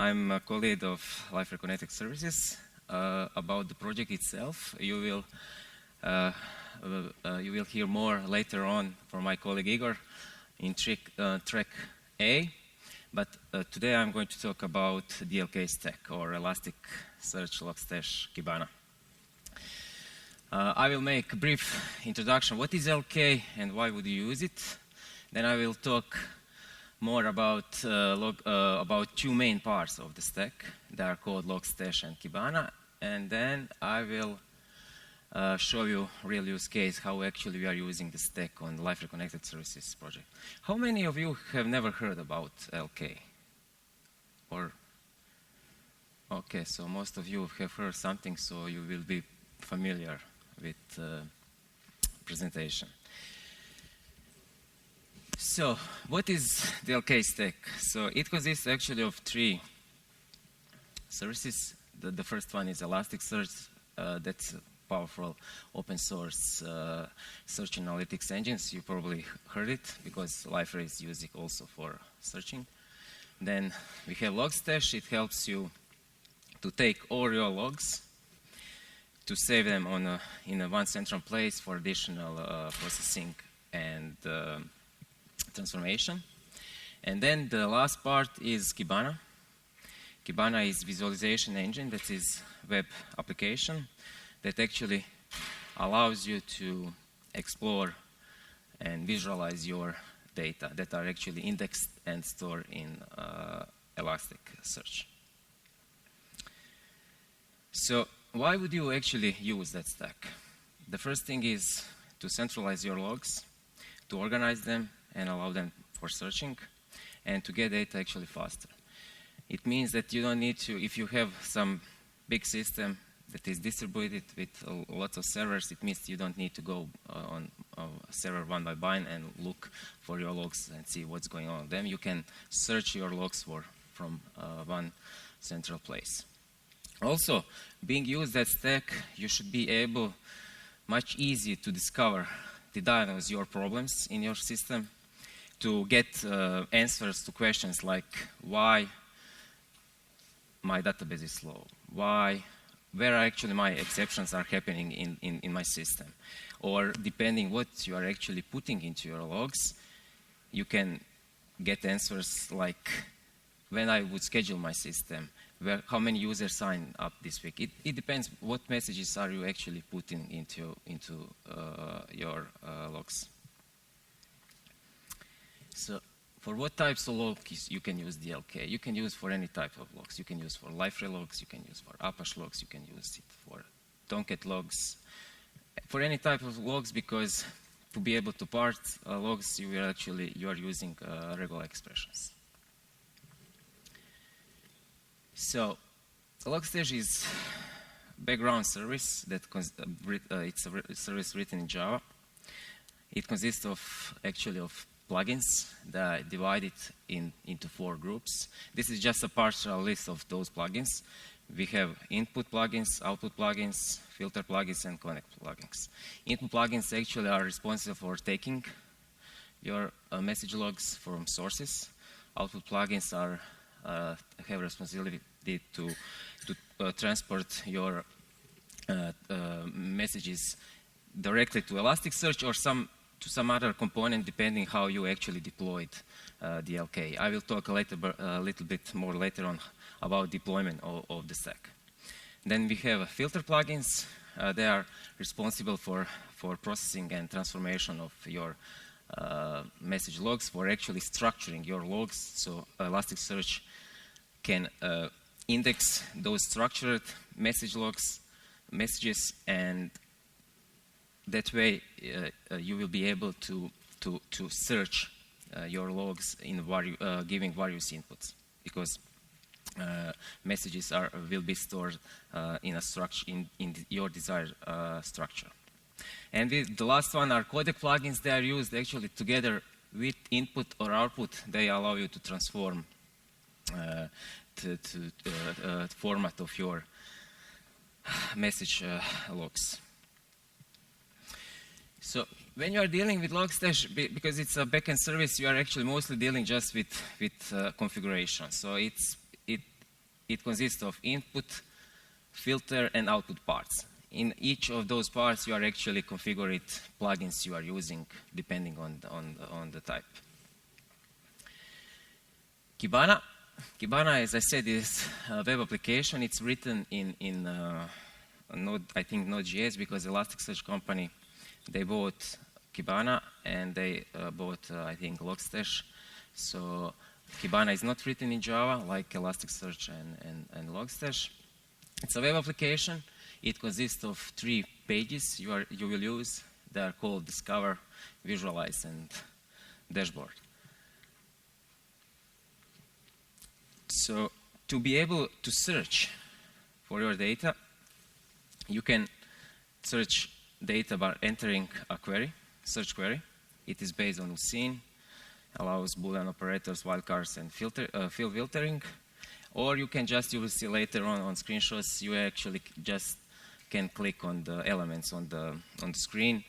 I'm a co-lead of Liferay Connected Services. About the project itself, you will hear more later on from my colleague Igor in track A. But today I'm going to talk about the ELK stack, or Elasticsearch, Logstash, Kibana. I will make a brief introduction. What is ELK and why would you use it? Then I will talk more about two main parts of the stack. They are called Logstash and Kibana. And then I will show you a real use case how actually we are using the stack on the Liferay Connected Services project. How many of you have never heard about ELK? Or okay, so most of you have heard something, so you will be familiar with presentation. So, what is the ELK stack? So, it consists actually of three services. The first one is Elasticsearch. That's a powerful open source search analytics engines. You probably heard it because Liferay is using it also for searching. Then we have Logstash. It helps you to take all your logs, to save them in one central place for additional processing and transformation. And then the last part is Kibana. Kibana is visualization engine, that is web application that actually allows you to explore and visualize your data that are actually indexed and stored in Elasticsearch. So why would you actually use that stack? The first thing is to centralize your logs, to organize them and allow them for searching, and to get data actually faster. It means that you don't need to, if you have some big system that is distributed with lots of servers, it means you don't need to go on server one by one and look for your logs and see what's going on. Then you can search your logs from one central place. Also, being used that stack, you should be able much easier to discover, to diagnose your problems in your system, to get answers to questions like why my database is slow, where actually my exceptions are happening in my system. Or depending what you are actually putting into your logs, you can get answers like when I would schedule my system, how many users sign up this week. It depends what messages are you actually putting into your logs. So for what types of logs you can use the ELK? You can use for any type of logs. You can use for Liferay logs, you can use for Apache logs, you can use it for Tomcat logs, for any type of logs, because to be able to parse logs, you are using regular expressions. So, Logstash is background service that it's a service written in Java. It consists of plugins that are divided into 4 groups. This is just a partial list of those plugins. We have input plugins, output plugins, filter plugins, and connect plugins. Input plugins actually are responsible for taking your message logs from sources. Output plugins have responsibility to transport your messages directly to Elasticsearch or to some other component, depending how you actually deployed the ELK. I will talk a little bit more later on about deployment of the stack. Then we have filter plugins. They are responsible for processing and transformation of your message logs, for actually structuring your logs, so Elasticsearch can index those structured messages, and that way you will be able to search your logs in giving various inputs, because messages will be stored in a structure in your desired structure. And the last one are codec plugins. They are used actually together with input or output. They allow you to transform format of your message logs. So when you are dealing with Logstash, because it's a backend service, you are actually mostly dealing just with configuration. So it consists of input, filter, and output parts. In each of those parts, you are actually configuring plugins you are using depending on the type. Kibana. Kibana, as I said, is a web application. It's written in Node, I think Node.js, because Elasticsearch company, they bought Kibana and they bought, I think, Logstash. So Kibana is not written in Java like Elasticsearch and Logstash. It's a web application. It consists of 3 pages you will use. They are called Discover, Visualize, and Dashboard. So to be able to search for your data, you can search data by entering a query, search query. It is based on scene, allows Boolean operators, wildcards, and field filtering. Or you can just, you will see later on screenshots, you actually just can click on the elements on the screen,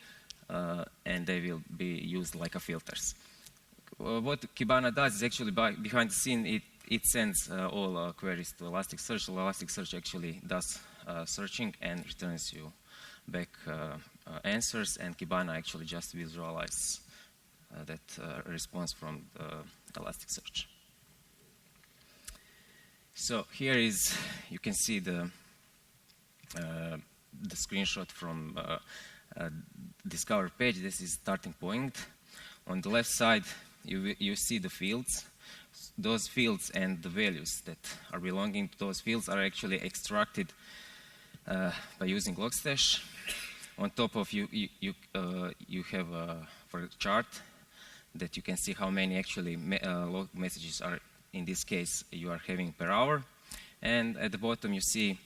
and they will be used like a filters. What Kibana does is actually behind the scene, it sends all queries to Elasticsearch. So Elasticsearch actually does searching and returns you back answers, and Kibana actually just visualizes that response from Elasticsearch. So here is, you can see the screenshot from Discover page. This is starting point. On the left side, you see the fields. Those fields and the values that are belonging to those fields are actually extracted by using Logstash. On top of you have for a chart that you can see how many actually log messages are, in this case, you are having per hour. And at the bottom you see,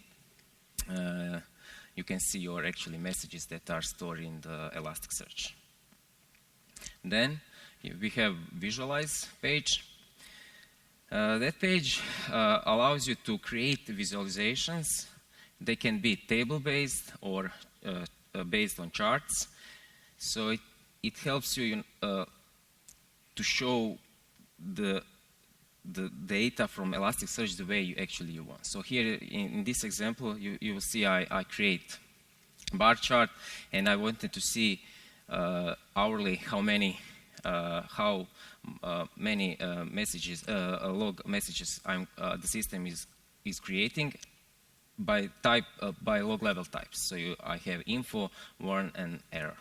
you can see your actually messages that are stored in the Elasticsearch. Then we have Visualize page. That page allows you to create visualizations. They can be table-based or based on charts. So it helps you to show the data from Elasticsearch the way you actually want. So here in this example, you will see I create bar chart, and I wanted to see hourly how many messages, log messages the system is creating by type, by log level types. So I have info, warn, and error.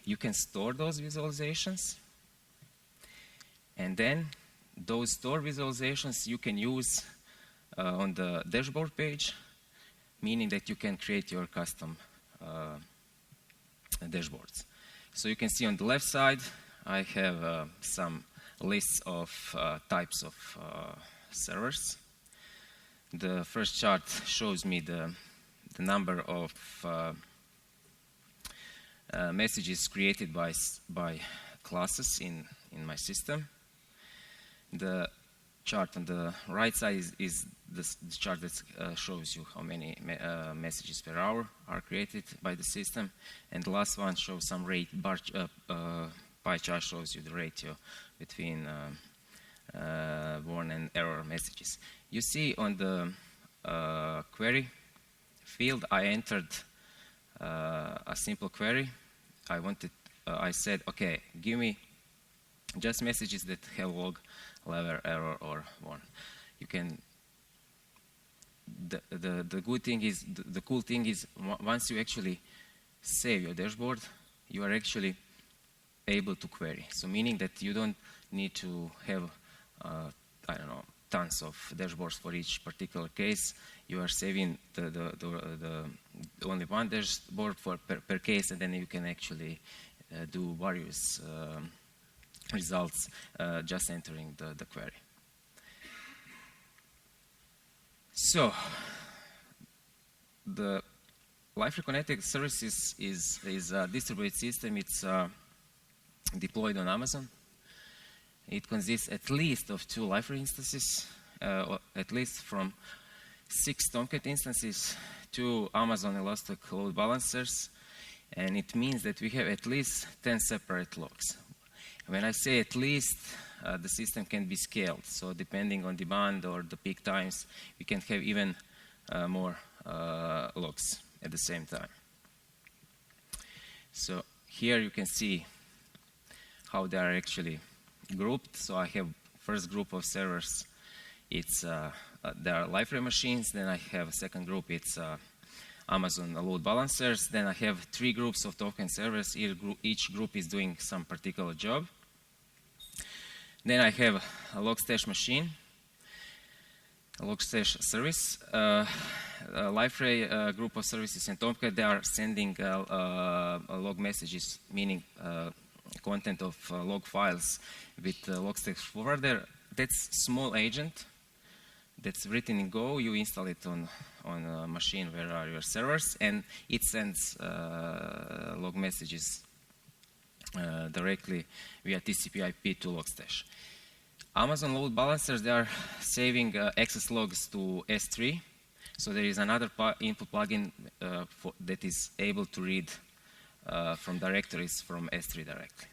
You can store those visualizations, and then those stored visualizations you can use on the dashboard page, meaning that you can create your custom dashboards. So you can see on the left side, I have some lists of types of servers. The first chart shows me the number of messages created by classes in my system. The chart on the right side is the chart that shows you how many messages per hour are created by the system. And the last one shows some rate, pie chart shows you the ratio between warn and error messages. You see on the query field, I entered a simple query. I said, okay, give me just messages that have log, level, error, or warn. You can. The good thing is, the cool thing is, once you actually save your dashboard, you are actually able to query. So meaning that you don't need to have, I don't know, tons of dashboards for each particular case. You are saving the only one dashboard per case, and then you can actually do various results just entering the query. So the Liferay Connected Services is a distributed system. It's deployed on Amazon. It consists at least of 2 Liferay instances, or at least from 6 Tomcat instances, 2 Amazon Elastic Load Balancers, and it means that we have at least 10 separate logs. When I say at least, the system can be scaled. So depending on demand or the peak times, we can have even more logs at the same time. So here you can see how they are actually grouped. So I have first group of servers, it's there are Liferay machines. Then I have a second group, it's Amazon load balancers. Then I have 3 groups of token servers. Each group is doing some particular job. Then I have a Logstash machine, a Logstash service, Liferay group of services, and Tomcat. They are sending log messages, meaning content of log files with Logstash forwarder. That's small agent that's written in Go. You install it on a machine where are your servers, and it sends log messages directly via TCP/IP to Logstash. Amazon load balancers, they are saving access logs to S3. So there is another input plugin that is able to read from directories from S3 directly.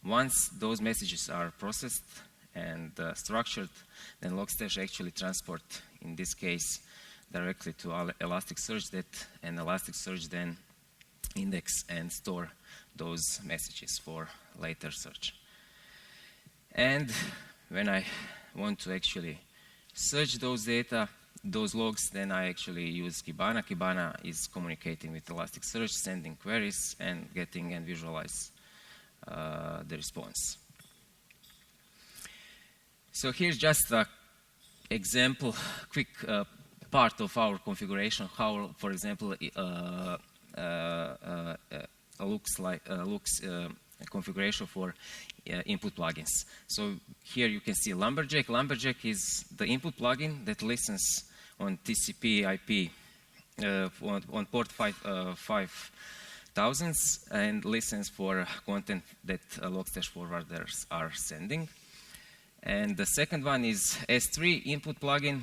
Once those messages are processed and structured, then Logstash actually transport, in this case, directly to Elasticsearch, and Elasticsearch then index and store those messages for later search. And when I want to actually search those data, those logs, then I actually use Kibana. Kibana is communicating with Elasticsearch, sending queries and getting and visualize the response. So here's just an example, quick part of our configuration, how, for example, looks configuration for input plugins. So here you can see Lumberjack. Lumberjack is the input plugin that listens on TCP/IP on port 5000 and listens for content that Logstash forwarders are sending. And the second one is S3 input plugin.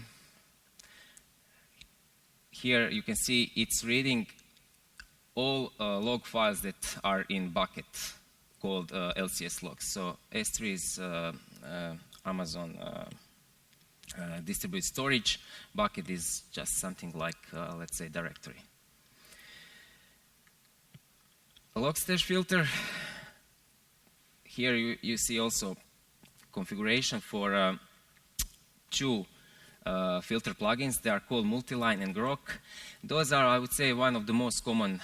Here you can see it's reading all log files that are in bucket called LCS logs. So S3 is Amazon distributed storage. Bucket is just something like, let's say, directory. A Logstash filter. Here you see also configuration for 2 filter plugins. They are called Multiline and Grok. Those are, I would say, one of the most common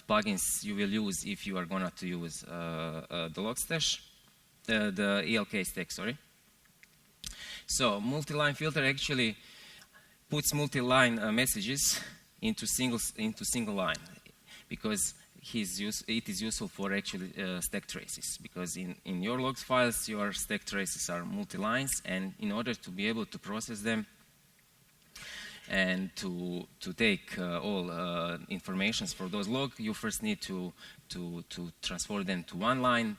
plugins you will use if you are going to use the Logstash, the ELK stack, sorry. So Multiline filter actually puts multi-line messages into single line, because it is useful for actually stack traces, because in your logs files, your stack traces are multi-lines, and in order to be able to process them and to take all informations for those logs, you first need to transfer them to one line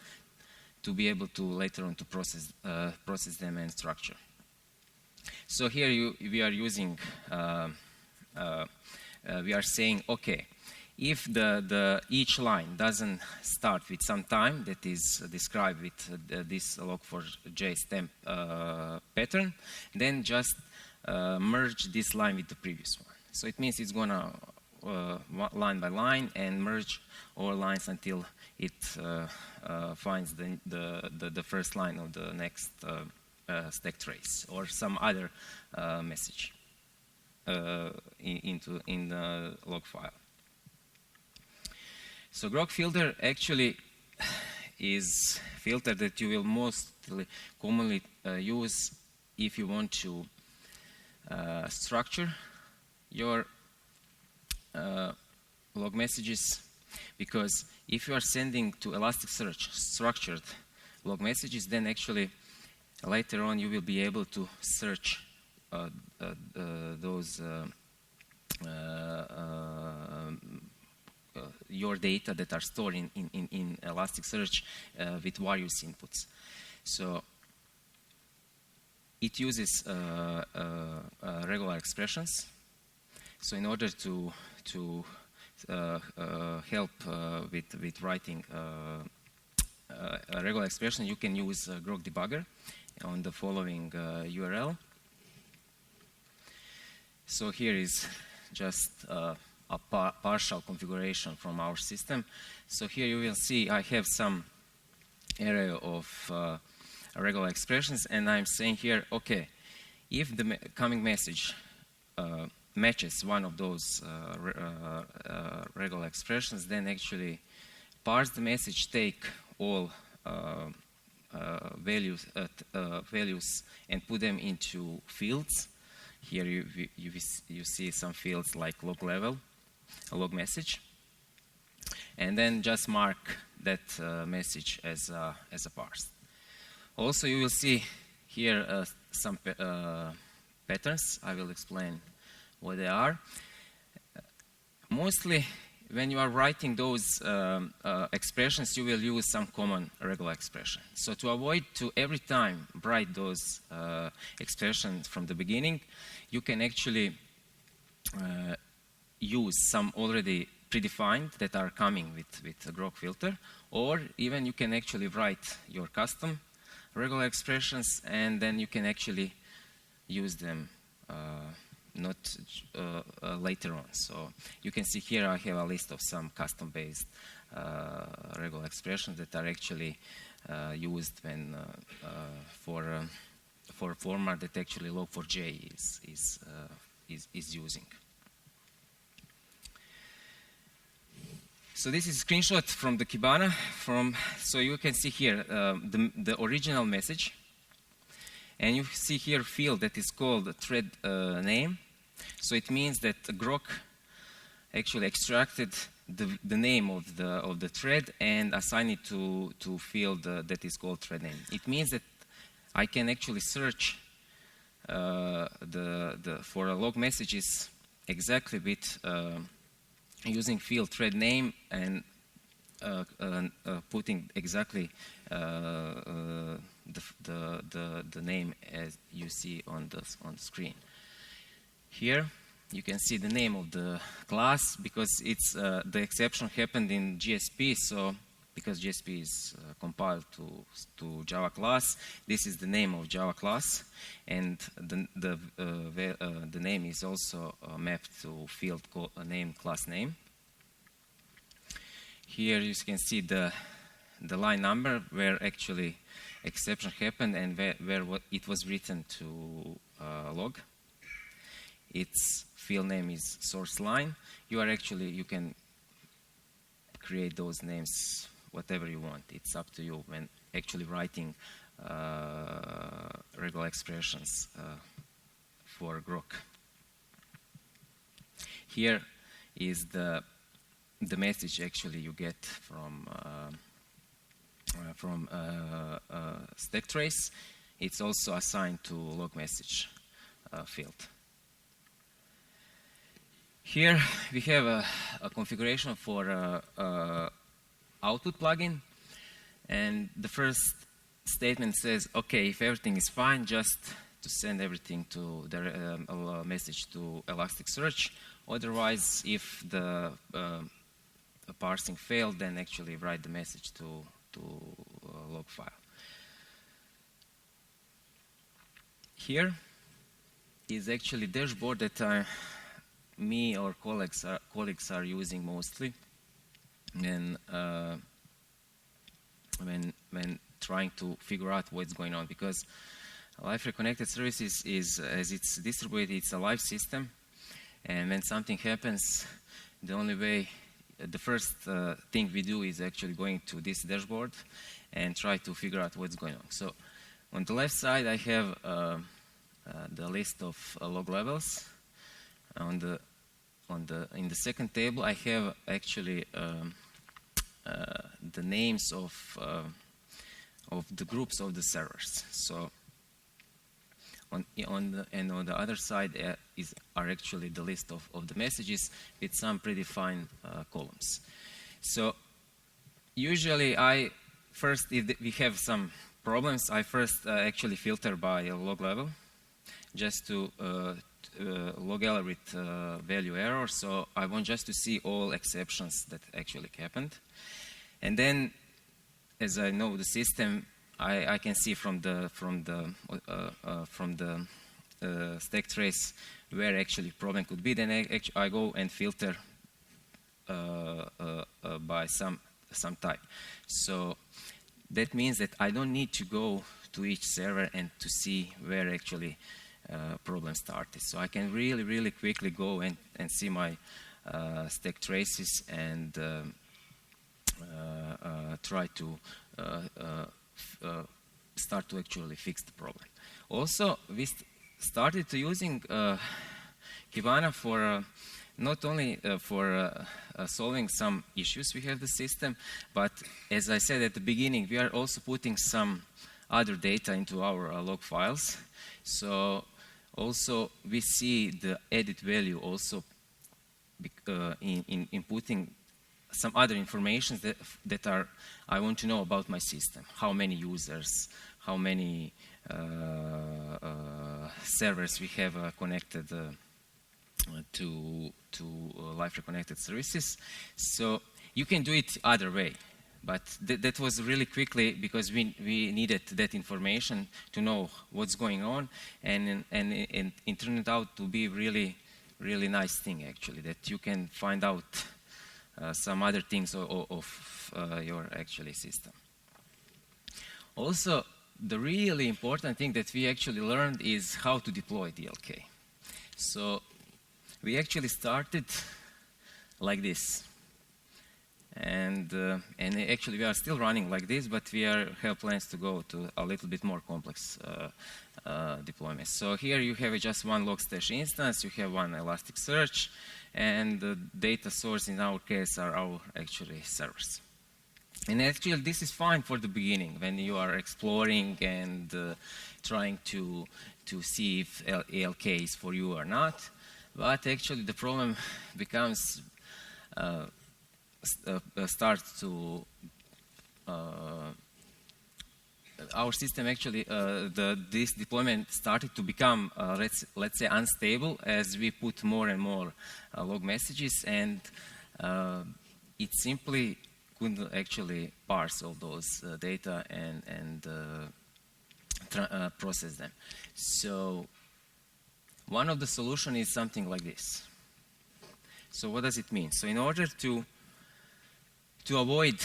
to be able to later on to process them and structure. So here we are using, we are saying, okay, if each line doesn't start with some time that is described with this log4j stamp pattern, then just merge this line with the previous one. So it means it's gonna line by line and merge all lines until it finds the first line of the next stack trace or some other message in the log file. So Grok filter actually is filter that you will mostly commonly use if you want to structure your log messages, because if you are sending to Elasticsearch structured log messages, then actually later on you will be able to search those your data that are stored in Elasticsearch with various inputs. So it uses regular expressions. So in order to help with writing a regular expression, you can use Grok debugger on the following URL. So here is just a partial configuration from our system. So here you will see I have some array of regular expressions, and I'm saying here, okay, if the coming message matches one of those regular expressions, then actually parse the message, take all values and put them into fields. Here you see some fields like log level, a log message, and then just mark that message as a parse. Also, you will see here some patterns. I will explain what they are. Mostly, when you are writing those expressions, you will use some common regular expression. So to avoid to every time write those expressions from the beginning, you can actually use some already predefined that are coming with a Grok filter, or even you can actually write your custom regular expressions, and then you can actually use them not later on. So you can see here I have a list of some custom-based regular expressions that are actually used when for a format that actually log4j is using. So this is a screenshot from the Kibana. So you can see here the original message, and you see here a field that is called thread name. So it means that Grok actually extracted the name of the thread and assigned it to field that is called thread name. It means that I can actually search for a log messages exactly with using field thread name and putting exactly the name as you see on the screen. Here you can see the name of the class, because it's the exception happened in GSP. So because GSP is compiled to Java class, this is the name of Java class, and the name is also mapped to field name class name. Here you can see the line number where actually exception happened and where it was written to log. Its field name is source line. You can create those names whatever you want. It's up to you when actually writing regular expressions for Grok. Here is the message actually you get from stack trace. It's also assigned to log message field. Here we have a configuration for output plugin, and the first statement says, okay, if everything is fine, just to send everything to the message to Elasticsearch. Otherwise, if the parsing failed, then actually write the message to log file. Here is actually dashboard that me or colleagues are using mostly when trying to figure out what's going on, because Liferay Connected Services is, as it's distributed, it's a live system, and when something happens, the first thing we do is actually going to this dashboard and try to figure out what's going on. So on the left side, I have the list of log levels. In the second table, I have actually the names of the groups of the servers. So on the other side are actually the list of the messages with some predefined columns. So usually if we have some problems, I first actually filter by a log level, just to log error with value error. So I want just to see all exceptions that actually happened. And then as I know the system, I can see from the stack trace where actually problem could be. Then I go and filter by some type. So that means that I don't need to go to each server and to see where actually problem started. So I can really quickly go and see my stack traces and try to start to actually fix the problem. Also, we started to using Kibana for not only for solving some issues we have the system, but as I said at the beginning, we are also putting some other data into our log files. So also we see the added value also in putting some other information that are I want to know about my system. How many users, how many servers we have connected to Liferay Connected Services. So you can do it other way, but that was really quickly because we needed that information to know what's going on, and it turned out to be really nice thing actually, that you can find out some other things of your actually system. Also, the really important thing that we actually learned is how to deploy DLK. So we actually started like this, and actually we are still running like this, but we have plans to go to a little bit more complex deployment. So here you have just one Logstash instance, you have one Elasticsearch, and the data source in our case are our actually servers. And actually this is fine for the beginning when you are exploring and trying to see if ELK is for you or not. But actually the problem becomes starts to our system actually this deployment started to become let's say unstable as we put more and more log messages, and it simply couldn't actually parse all those data and process them. So one of the solutions is something like this. So what does it mean? So in order to avoid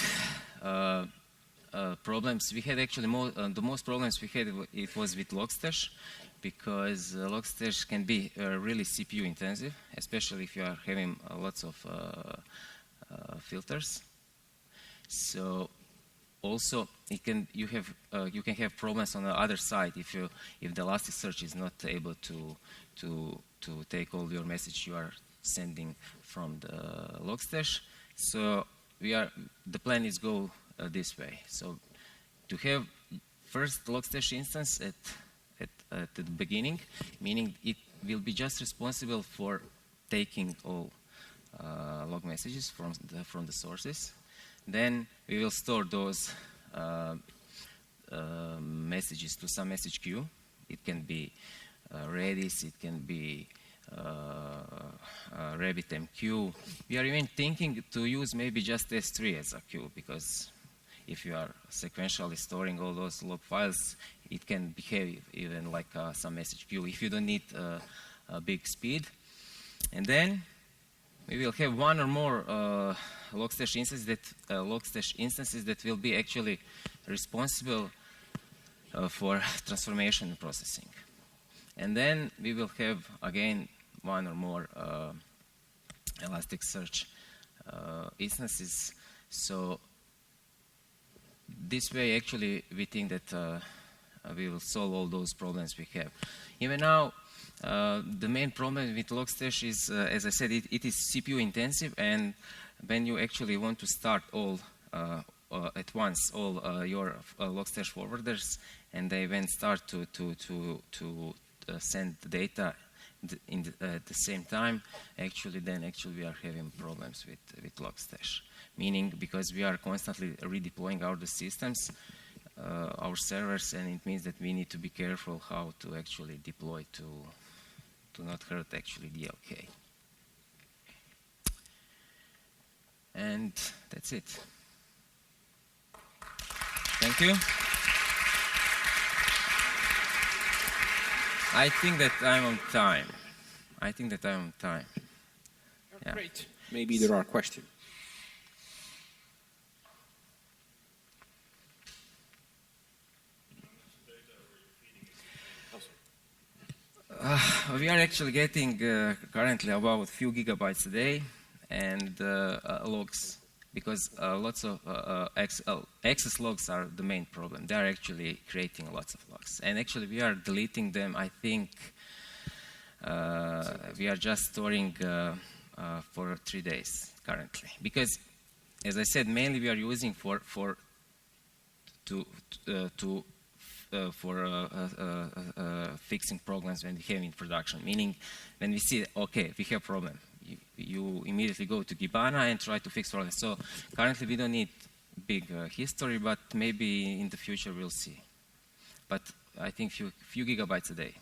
problems, we had actually the most problems we had it was with Logstash, because Logstash can be really CPU intensive, especially if you are having lots of filters. So also you can have problems on the other side if the Elasticsearch is not able to take all your message you are sending from the Logstash. So the plan is go this way. So to have first Logstash instance at the beginning, meaning it will be just responsible for taking all log messages from the sources. Then we will store those messages to some message queue. It can be Redis, it can be RabbitMQ. We are even thinking to use maybe just S3 as a queue, because if you are sequentially storing all those log files, it can behave even like some message queue if you don't need a big speed. And then we will have one or more Logstash instances that will be actually responsible for transformation and processing. And then we will have again one or more Elasticsearch instances. So this way actually we think that we will solve all those problems we have. Even now, the main problem with Logstash is, as I said, it is CPU intensive, and when you actually want to start all at once all your Logstash forwarders, and they then start to send the data at the same time, then we are having problems with Logstash. Meaning, because we are constantly redeploying our systems, our servers, and it means that we need to be careful how to actually deploy to not hurt actually DLK. And that's it. Thank you. I think that I'm on time. Yeah. Great. Maybe there are questions. We are actually getting currently about a few gigabytes a day and logs, because lots of access logs are the main problem. They are actually creating lots of logs. And actually we are deleting them. I think we are just storing for 3 days currently. Because, as I said, mainly we are using for fixing problems when we have in production. Meaning, when we see, okay, we have a problem, you immediately go to Kibana and try to fix problems. So currently we don't need big history, but maybe in the future we'll see. But I think few gigabytes a day.